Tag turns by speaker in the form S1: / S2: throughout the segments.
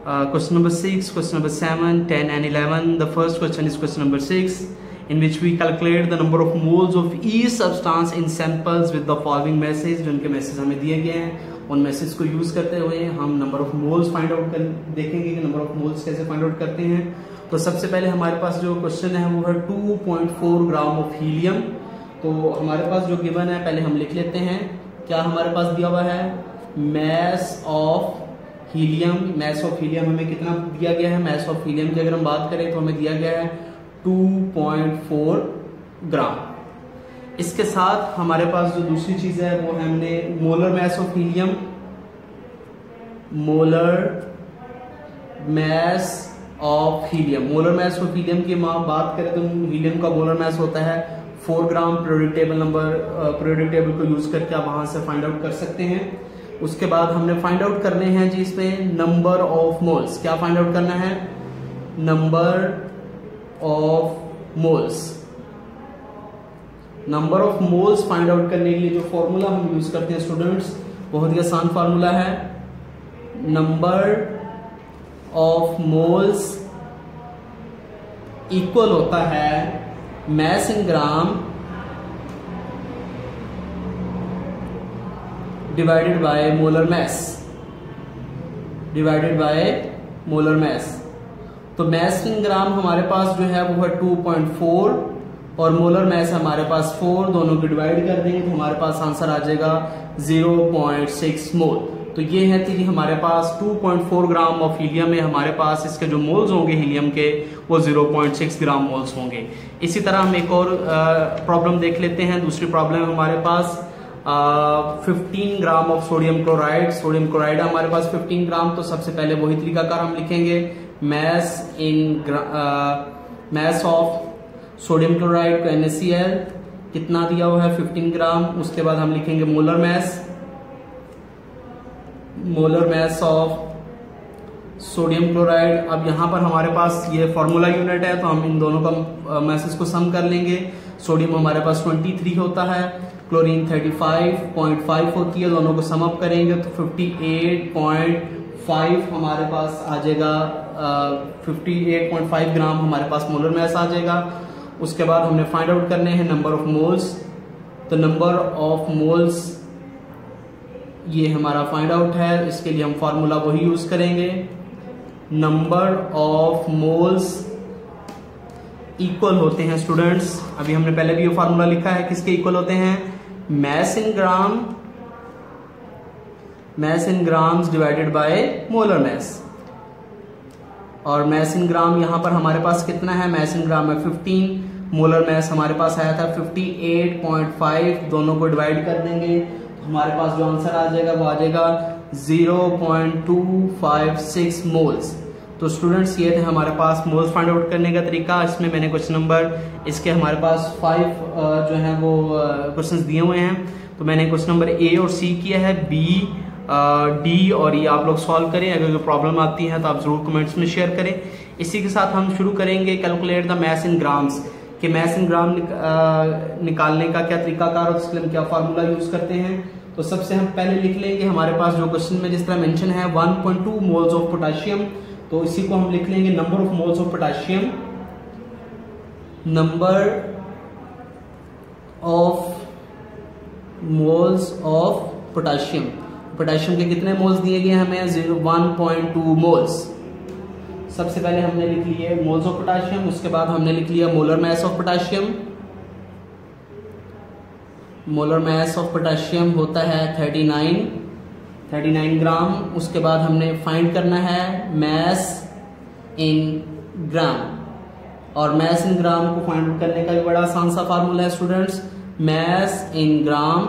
S1: question number 6, question number 7, 10 and 11. The first question is question number 6, in which we calculate the number of moles of each substance in samples with the following message. जिनके message हमें दिए गए हैं, उन message को use करते हुए हम number of moles find out कर देखेंगे कि नंबर ऑफ मोल्स कैसे फाइंड आउट करते हैं। तो सबसे पहले हमारे पास जो क्वेश्चन है वो है 2.4 ग्राम ऑफ हीलियम। तो हमारे पास जो गिवन है पहले हम लिख लेते हैं। क्या हमारे पास दिया हुआ है? Mass of helium. Mass of helium हमें कितना दिया गया है? मैस ऑफ हीलियम की अगर हम बात करें तो हमें दिया गया है 2.4 ग्राम। इसके साथ हमारे पास जो दूसरी चीज है वो है हमने molar mass of helium. Molar mass of helium, molar mass of helium की बात करें तो हीलियम का मोलर मैस होता है 4 ग्राम। पीरियोडिक टेबल पीरियोडिक टेबल को यूज करके आप वहां से फाइंड आउट कर सकते हैं। उसके बाद हमने फाइंड आउट करने हैं जी इसमें नंबर ऑफ मोल्स। क्या फाइंड आउट करना है? Number of moles. Number of moles find out करने के लिए जो फॉर्मूला हम यूज करते हैं स्टूडेंट्स, बहुत ही आसान फॉर्मूला है। नंबर ऑफ मोल्स इक्वल होता है mass in gram divided by molar mass, divided by molar mass. तो मैस इन ग्राम हमारे पास जो है वो है 2.4 और मोलर मैस हमारे पास 4, दोनों को डिवाइड कर देंगे तो हमारे पास आंसर आ जाएगा 0.6 मोल। तो ये है कि हमारे पास 2.4 ग्राम ऑफ हीलियम में हमारे पास इसके जो मोल्स होंगे हीलियम के वो 0.6 ग्राम मोल्स होंगे। इसी तरह हम एक और प्रॉब्लम देख लेते हैं। दूसरी प्रॉब्लम हमारे पास 15 gram of sodium chloride. Sodium chloride हमारे पास 15 ग्राम। तो सबसे पहले वही तरीकाकार हम लिखेंगे, मैस ऑफ सोडियम क्लोराइड को NaCl कितना दिया हुआ है 15 ग्राम। उसके बाद हम लिखेंगे molar mass, molar mass of sodium chloride. अब यहां पर हमारे पास ये फॉर्मूला यूनिट है तो हम इन दोनों का मैसेज को सम कर लेंगे। सोडियम हमारे पास 23 होता है, क्लोरीन 35.5 होती है। दोनों को सम अप करेंगे तो 58.5 हमारे पास आ जाएगा। 58.5 ग्राम हमारे पास मोलर मैस आ जाएगा। उसके बाद हमने फाइंड आउट करने हैं नंबर ऑफ मोल्स। तो नंबर ऑफ मोल्स ये हमारा फाइंड आउट है। इसके लिए हम फॉर्मूला वही यूज करेंगे। नंबर ऑफ मोल्स इक्वल होते हैं स्टूडेंट्स, अभी हमने पहले भी ये फॉर्मूला लिखा है, किसके इक्वल होते हैं? Mass in gram, mass in grams divided by molar mass. और मैस इन ग्राम यहां पर हमारे पास कितना है? मैस इन ग्राम है 15, मोलर मैस हमारे पास आया था 58.5। दोनों को डिवाइड कर देंगे तो हमारे पास जो आंसर आ जाएगा वो आ जाएगा 0.256 मोल्स। तो स्टूडेंट्स ये थे हमारे पास मोल्स फाइंड आउट करने का तरीका। इसमें मैंने क्वेश्चन नंबर इसके हमारे पास 5 जो है वो क्वेश्चंस दिए हुए हैं। तो मैंने क्वेश्चन नंबर A और C किया है, B, D और ये आप लोग सॉल्व करें। अगर कोई प्रॉब्लम आती है तो आप जरूर कमेंट्स में शेयर करें। इसी के साथ हम शुरू करेंगे calculate the mass in grams कि मैस इन ग्राम निकालने का क्या तरीकाकार और उसके लिए हम क्या फार्मूला यूज करते हैं। तो सबसे हम पहले लिख लेंगे हमारे पास जो क्वेश्चन में जिस तरह मेंशन है 1.2 मोल्स ऑफ पोटेशियम। तो इसी को हम लिख लेंगे number of moles of potassium. Number of moles of potassium, potassium के कितने मोल्स दिए गए हमें? 1.2 मोल्स। सबसे पहले हमने लिख लिए मोल्स ऑफ पोटेशियम। उसके बाद हमने लिख लिया molar mass of potassium. Molar mass of potassium होता है 39 ग्राम। उसके बाद हमने फाइंड करना है मैस इन ग्राम, और मैस इन ग्राम को फाइंड आउट करने का भी बड़ा आसान सा फार्मूला है students. Mess in gram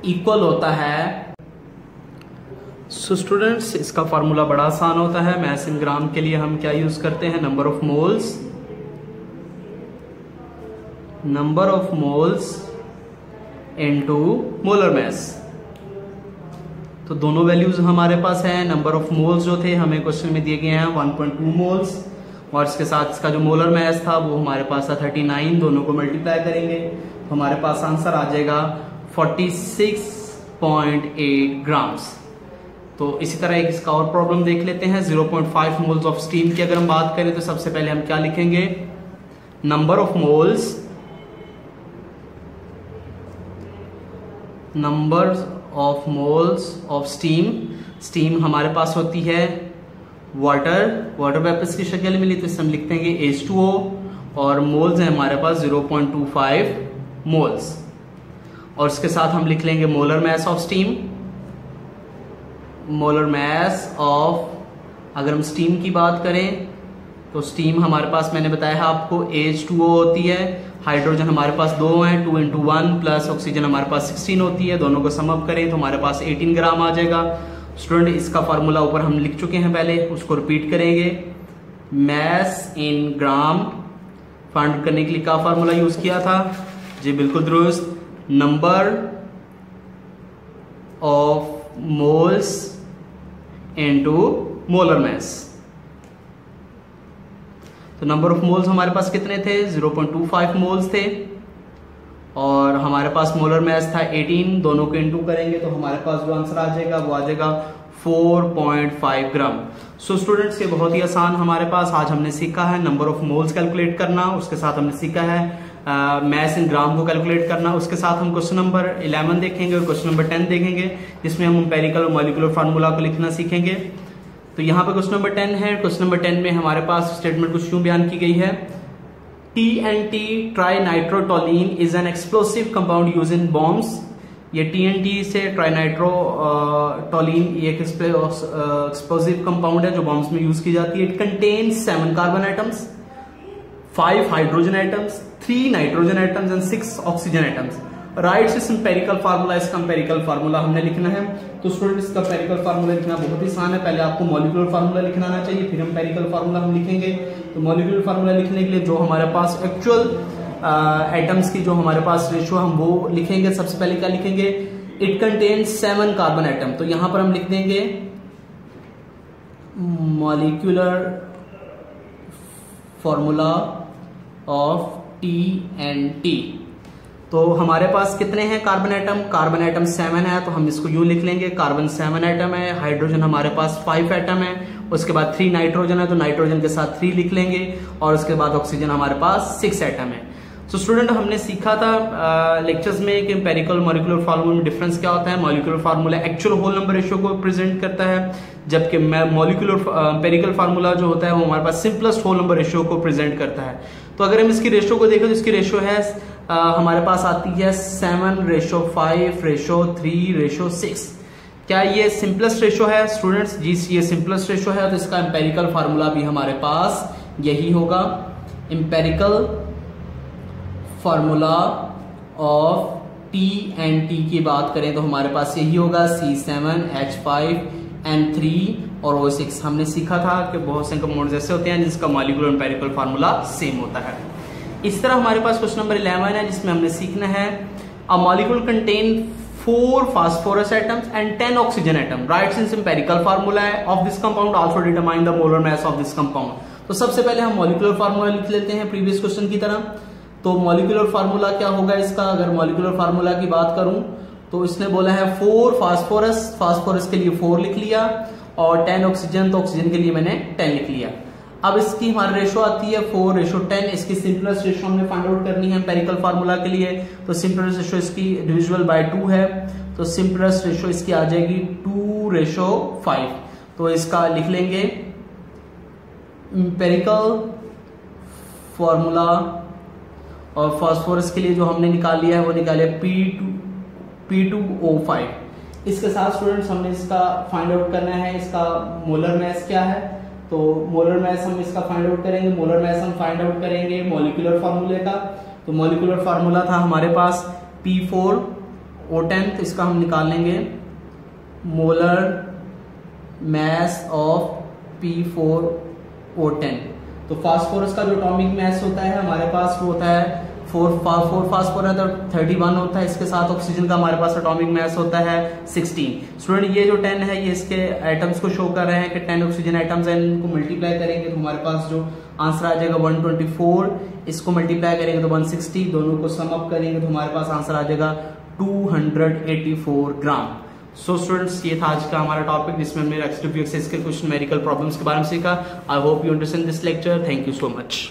S1: equal होता है, सो स्टूडेंट्स इसका फार्मूला बड़ा आसान होता है। मैस इन ग्राम के लिए हम क्या यूज करते हैं? Number of moles, number of moles into molar mass. तो दोनों वैल्यूज हमारे पास है। नंबर ऑफ मोल्स जो थे हमें क्वेश्चन में दिए गए हैं 1.2 मोल्स, और इसके साथ इसका जो मोलर मैस था वो हमारे पास था 39। दोनों को मल्टीप्लाई करेंगे तो हमारे पास आंसर आ जाएगा 46.8 ग्राम्स। तो इसी तरह एक इसका और प्रॉब्लम देख लेते हैं। 0.5 मोल्स ऑफ स्टीम की अगर हम बात करें तो सबसे पहले हम क्या लिखेंगे, number of moles of steam हमारे पास होती है वाटर वेपर्स की शक्ल में ली तो इससे हम लिखते हैं H2O, और मोल्स है हमारे पास 0.25 मोल्स, और इसके साथ हम लिख लेंगे molar mass of steam. Molar mass of, अगर हम स्टीम की बात करें तो स्टीम हमारे पास मैंने बताया है आपको H2O होती है, हाइड्रोजन हमारे पास 2 हैं 2 × 1 प्लस ऑक्सीजन हमारे पास 16 होती है, दोनों को सम अप करें तो हमारे पास 18 ग्राम आ जाएगा। स्टूडेंट इसका फार्मूला ऊपर हम लिख चुके हैं पहले, उसको रिपीट करेंगे। मैस इन ग्राम फाइंड करने के लिए क्या फार्मूला यूज किया था, जी बिल्कुल दुरुस्त, number of moles into molar mass. तो नंबर ऑफ मोल्स हमारे पास कितने थे, 0.25 मोल्स थे, और हमारे पास मोलर मैस था 18, दोनों को इनटू करेंगे तो हमारे पास जो आंसर आ जाएगा वो आ जाएगा 4.5 ग्राम। सो स्टूडेंट्स ये बहुत ही आसान हमारे पास आज हमने सीखा है नंबर ऑफ मोल्स कैलकुलेट करना, उसके साथ हमने सीखा है मैस इन ग्राम को कैलकुलेट करना। उसके साथ हम क्वेश्चन नंबर 11 देखेंगे और क्वेश्चन नंबर 10 देखेंगे जिसमें हम एम्पिरिकल और मॉलिक्यूलर फार्मूला को लिखना सीखेंगे। तो यहाँ पे क्वेश्चन नंबर 10 है। क्वेश्चन नंबर 10 में हमारे पास स्टेटमेंट कुछ यूं बयान की गई है, TNT trinitrotoluene is an explosive compound used in bombs. ये TNT से ट्राइनाइट्रोटोलीन ये एक एक्सप्लोसिव कंपाउंड है जो बॉम्ब्स में यूज की जाती है। It contains 7 carbon atoms, 5 hydrogen atoms, 3 nitrogen atoms and 6 oxygen atoms. Rights इस एम्पिरिकल फार्मूला, इसका एम्पिरिकल फार्मूला हमने लिखना है। तो स्टूडेंट इसका एम्पिरिकल फार्मूला लिखना बहुत ही आसान है, पहले आपको मॉलिक्यूलर फार्मूला लिखना आना चाहिए, फिर एम्पिरिकल फार्मूला हम लिखेंगे। तो मॉलिक्यूलर फार्मूला लिखने के लिए जो हमारे पास एक्चुअल एटम्स की जो हमारे पास रेशियो हम वो लिखेंगे। सबसे पहले क्या लिखेंगे, इट कंटेन्स 7 कार्बन एटम, तो यहां पर हम लिख देंगे मॉलिक्यूलर फॉर्मूला ऑफ TNT। तो हमारे पास कितने हैं कार्बन एटम, कार्बन एटम 7 है, तो हम इसको यूं लिख लेंगे, कार्बन 7 एटम है, हाइड्रोजन हमारे पास 5 एटम है, उसके बाद 3 नाइट्रोजन है तो नाइट्रोजन के साथ 3 लिख लेंगे, और उसके बाद ऑक्सीजन हमारे पास 6 एटम है। तो स्टूडेंट हमने सीखा था लेक्चर्स में कि एम्पिरिकल मॉलिक्यूलर फार्मूला में डिफरेंस क्या होता है। Molecular formula actual whole number ratio को प्रेजेंट करता है, जबकि मॉलिक्यूलर एम्पिरिकल फार्मूला जो होता है वो हमारे पास सिंपलेस्ट होल नंबर रेशियो को प्रेजेंट करता है। तो अगर हम इसकी रेशियो को देखें तो इसकी रेशियो है हमारे पास आती है 7:5:3:6। क्या ये सिंपलेस्ट रेशियो है स्टूडेंट्स? जी ये सिंपलेस्ट रेशियो है, तो इसका एम्पिरिकल फार्मूला भी हमारे पास यही होगा। एम्पिरिकल फार्मूला ऑफ TNT की बात करें तो हमारे पास यही होगा, C7H5N3 और O6। हमने सीखा था कि बहुत से कंपाउंड्स ऐसे होते हैं जिसका मॉलिक्यूलर एम्पिरिकल फार्मूला सेम होता है। इस तरह हमारे पास क्वेश्चन नंबर 11 है जिसमें हमने सीखना है a molecule contain 4 phosphorus atoms and 10 oxygen atom. Write since empirical formula of this compound also determine the molar mass of this compound. तो सबसे पहले हम मॉलिक्यूलर फार्मूला लिख लेते हैं प्रीवियस क्वेश्चन की तरह। तो मॉलिक्यूलर फार्मूला क्या होगा इसका, अगर मॉलिक्यूलर फार्मूला की बात करूं तो इसने बोला है 4 फास्फोरस के लिए 4 लिख लिया, और 10 ऑक्सीजन, तो ऑक्सीजन के लिए मैंने 10 लिख लिया। अब इसकी हमारी रेशो आती है 4:10। इसकी सिंपलेस्ट रेशो हमने फाइंड आउट करनी है एम्पिरिकल फार्मूला के लिए, तो सिंपलेस्ट रेशो इसकी डिविजिबल बाय 2 है, तो सिंपलेस्ट रेशो इसकी आ जाएगी 2:5। तो इसका लिख लेंगे एम्पिरिकल फार्मूला, और फास्फोरस के लिए जो हमने निकाल लिया है वो निकाले P2O5। इसके साथ स्टूडेंट्स हमने इसका फाइंड आउट करना है इसका मोलर मैस क्या है। तो मोलर मैस हम इसका फाइंड आउट करेंगे, मोलर मैस हम फाइंड आउट करेंगे मॉलिक्यूलर फार्मूले का। तो मॉलिक्यूलर फार्मूला था हमारे पास P4O10, तो इसका हम निकाल लेंगे मोलर मैस ऑफ P4O10। तो फास्फोरस का जो एटॉमिक मैस होता है हमारे पास वो होता है 4 फास्फोरस है तो 31 होता है। इसके साथ ऑक्सीजन का हमारे पास एटॉमिक मैस होता है 16। स्टूडेंट ये जो 10 है ये इसके एटम्स को शो कर रहे हैं कि 10 ऑक्सीजन एटम्स हैं, इनको मल्टीप्लाई करेंगे तो हमारे पास जो आंसर आ जाएगा 124। इसको मल्टीप्लाई करेंगे तो 160, दोनों को सम अप करेंगे तो हमारे पास आंसर आ जाएगा 284 ग्राम। सो स्टूडेंट्स, ये था आज का हमारा टॉपिक जिसमें हमने रिफ्यू एक्सरसाइज के कुछ न्यूमेरिकल प्रॉब्लम्स के बारे में सीखा। I hope you understand this lecture. Thank you so much.